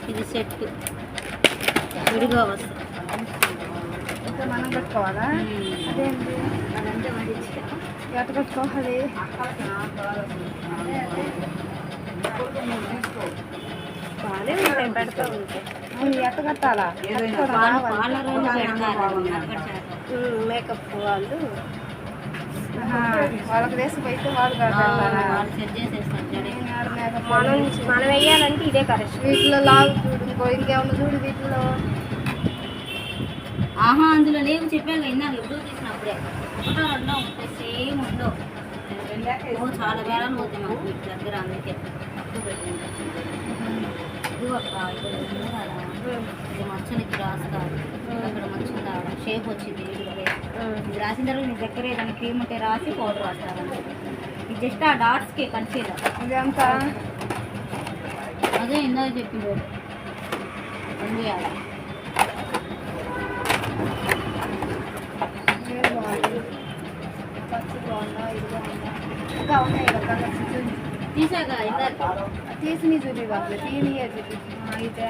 ఇది సెట్ విడిగా వస్తుంది. మనం పెట్టుకోవాలా? అదేంటి అదంతా మంచి ఎట్ట పెట్టుకోవాలి? బాగానే ఉంటాయి పెడతా ఉంటే. ఎట్ట కట్టాలా? మేకప్ వాళ్ళు వాళ్ళకి వేసిపోయితే వాళ్ళు సెట్ చేసేస్తారు. మనం వేయాలంటే ఇదే కరెక్ట్. వీటిలో లాగు చూడు, ఇంకో ఇంకేమన్నా చూడు వీటిలో. ఆహా, అందులో లేవు చెప్పాక ఇందాక ఎప్పుడు తీసినప్పుడే ఒకటో రెండో ఉంటాయి, సేమ్ ఉండవు. చాలా బేరాలు పోతాయి మాకు వీటి దగ్గర, అందుకే తక్కువ పెట్టింది. ఇది మచ్చలకి రాస్తారు, అక్కడ మచ్చలు రావడం షేప్ వచ్చింది. ఇది రాసిన తర్వాత మీ దగ్గర ఏదైనా క్రీమ్ ఉంటే రాసి పౌడర్ రాస్తారు అంతే. ఇది జస్ట్ ఆ డాట్స్కి కన్సీలర్. ఇదంతా అదే ఇందాక చెప్పింది రెండు వేయాలి. ఇంకా ఉన్నాయి కదా తీసాక ఇందాక తీసి చూపి బాబు, తీని చూపి అయితే